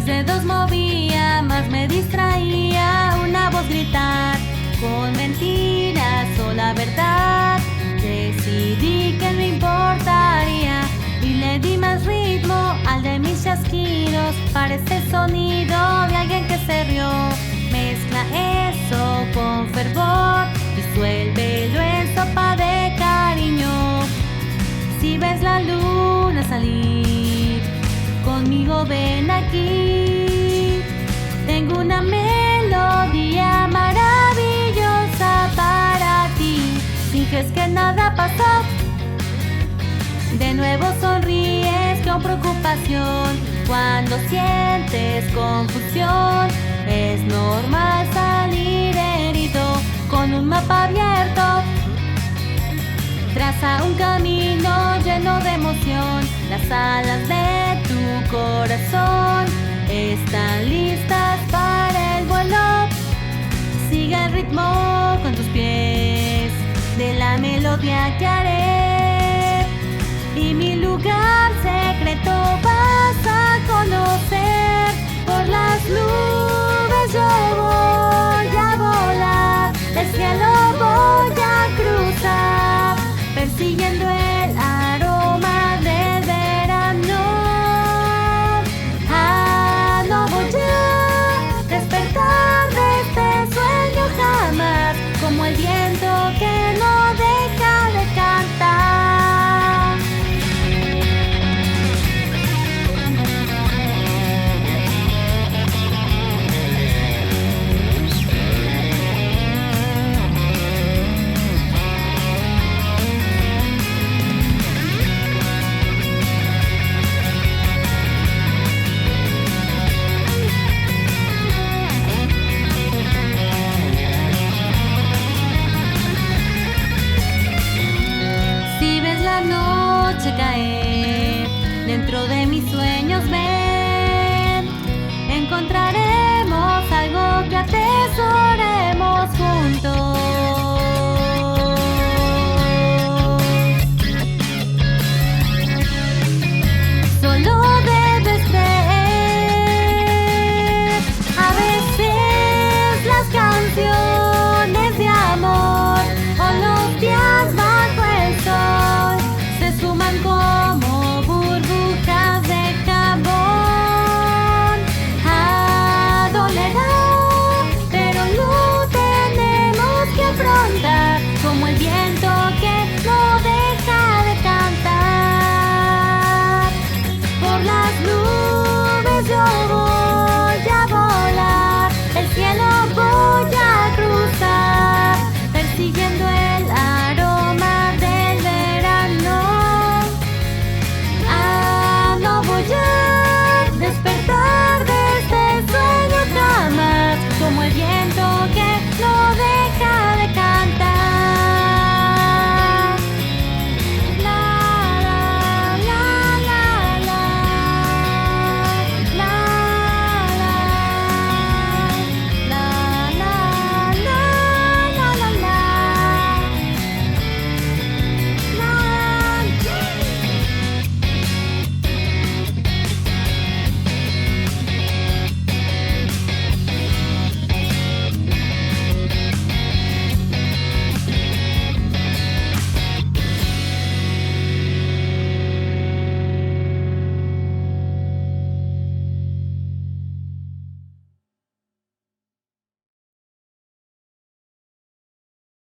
Mis dedos movía, más me distraía una voz gritar. Con mentiras o la verdad, decidí que no importaría y le di más ritmo al de mis chasquidos. Parece el sonido de alguien que se rió. Mezcla eso con fervor, disuélvelo en sopa de cariño. Si ves la luna salir, conmigo ven aquí. Tengo una melodía maravillosa para ti. Finges que nada pasó, de nuevo sonríes con preocupación. Cuando sientes confusión, es normal salir herido. Con un mapa abierto, traza un camino lleno de emoción. Las alas de tu corazón están listas para el vuelo. Sigue el ritmo con tus pies de la melodía que haré, y mi lugar será